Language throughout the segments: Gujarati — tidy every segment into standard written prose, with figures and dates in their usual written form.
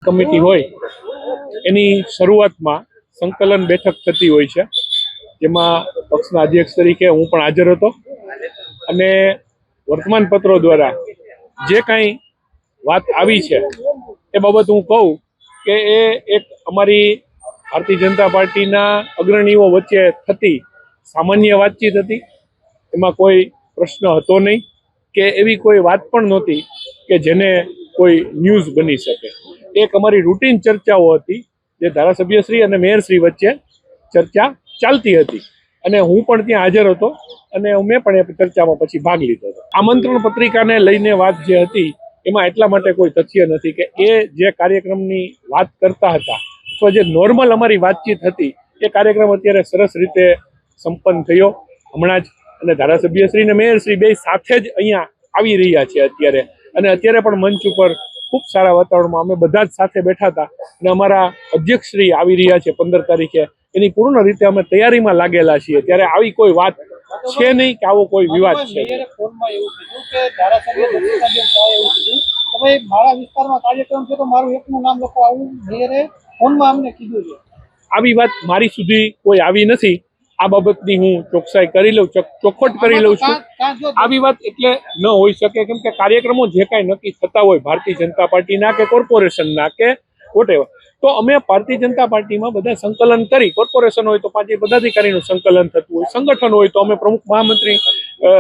કમિટી હોય એની શરૂઆતમાં સંકલન બેઠક થતી હોય છે, જેમાં પક્ષના અધ્યક્ષ તરીકે હું પણ હાજર હતો અને વર્તમાનપત્રો દ્વારા જે કાંઈ વાત આવી છે એ બાબત હું કહું કે એ એક અમારી ભારતીય જનતા પાર્ટીના અગ્રણીઓ વચ્ચે થતી સામાન્ય વાતચીત હતી। એમાં કોઈ પ્રશ્ન હતો નહીં કે એવી કોઈ વાત પણ નહોતી કે જેને કોઈ ન્યૂઝ બની શકે। એક અમારી રૂટીન ચર્ચાઓ હતી જે ધારાસભ્યશ્રી અને મેયરશ્રી વચ્ચે ચર્ચા ચાલતી હતી અને હું પણ ત્યાં હાજર હતો અને મેં પણ એ ચર્ચામાં પછી ભાગ લીધો હતો। આમંત્રણ પત્રિકાને લઈને વાત જે હતી એમાં એટલા માટે કોઈ તથ્ય નથી કે એ જે કાર્યક્રમની વાત કરતા હતા અથવા જે નોર્મલ અમારી વાતચીત હતી એ કાર્યક્રમ અત્યારે સરસ રીતે સંપન્ન થયો હમણાં જ, અને ધારાસભ્યશ્રી અને મેયરશ્રી બે સાથે જ અહીંયા આવી રહ્યા છે અત્યારે, અને અત્યારે પણ મંચ ઉપર ખૂબ સારા વાતાવરણમાં અમે બધા જ સાથે બેઠા હતા અને અમારા અધ્યક્ષશ્રી આવી રહ્યા છે 15 તારીખે, એની પૂર્ણ રીતે અમે તૈયારીમાં લાગેલા છીએ। ત્યારે આવી કોઈ વાત છે નહીં કે આવો કોઈ વિવાદ છે। આવી વાત મારી સુધી કોઈ આવી નથી। આ બાબતની હું ચોકસાઈ કરી લઉં, ચોખવટ કરી લઉં છું। આવી વાત એટલે ન હોઈ શકે, કેમ કે કાર્યક્રમો જે કાંઈ નક્કી થતા હોય ભારતીય જનતા પાર્ટીના કે કોર્પોરેશનના કે વોટેવર, તો અમે ભારતીય જનતા પાર્ટીમાં બધા સંકલન કરી, કોર્પોરેશન હોય તો પાર્ટી પદાધિકારીનું સંકલન થતું હોય, સંગઠન હોય તો અમે પ્રમુખ મહામંત્રી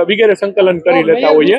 વગેરે સંકલન કરી લેતા હોઈએ।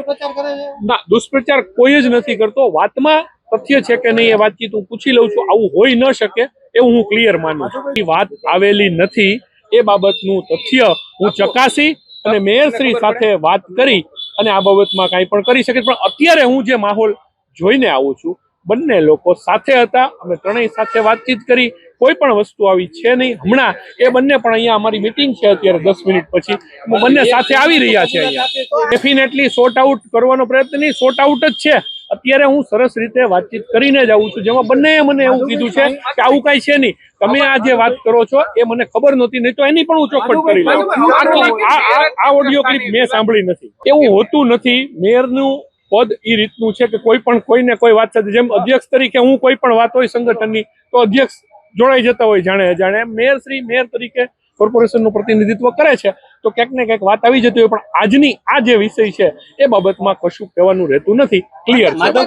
ના, દુષ્પ્રચાર કોઈ જ નથી કરતો। વાતમાં તથ્ય છે કે નહીં એ વાતચીત હું પૂછી લઉં છું। આવું હોઈ ન શકે એવું હું ક્લિયર માનું છું। વાત આવેલી નથી એ બાબતનું તથ્ય હું ચકાસી અને મેયરશ્રી સાથે વાત કરી અને આ બાબતમાં કાંઈ પણ કરી શકે। પણ અત્યારે હું જે માહોલ જોઈને આવું છું, બંને લોકો સાથે હતા, અમે ત્રણેય સાથે વાતચીત કરી, કોઈ પણ વસ્તુ આવી છે નહીં। હમણાં એ બંને પણ અહીંયા અમારી મીટિંગ છે અત્યારે 10 મિનિટ પછી, બંને સાથે આવી રહ્યા છે અહીંયા। ડેફિનેટલી સોર્ટ આઉટ કરવાનો પ્રયત્ન નહીં, સોર્ટ આઉટ જ છે। અત્યારે હું સરસ રીતે વાતચીત કરીને જ આવું છું, જેમાં બંનેએ મને એવું કીધું છે કે આવું કાંઈ છે નહીં, તમે આ જે વાત કરો છો એ મને ખબર નહોતી, નહીં તો એની પણ હું ચોખવટ કરી લઉં। આ ઓડિયો ક્લિપ મેં સાંભળી નથી, એવું હોતું નથી। મેયરનું પદ એ રીતનું છે કે કોઈ પણ કોઈને કોઈ વાત સાથે, જેમ અધ્યક્ષ તરીકે હું કોઈ પણ વાત હોય સંગઠનની તો અધ્યક્ષ જોડાઈ જતા હોય જાણે અજાણે, મેયરશ્રી મેયર તરીકે કોર્પોરેશનનું પ્રતિનિધિત્વ કરે છે તો ક્યાંક ને ક્યાંક વાત આવી જતી હોય। પણ આજની આ જે વિષય છે એ બાબતમાં કશું કહેવાનું રહેતું નથી, ક્લિયર છે।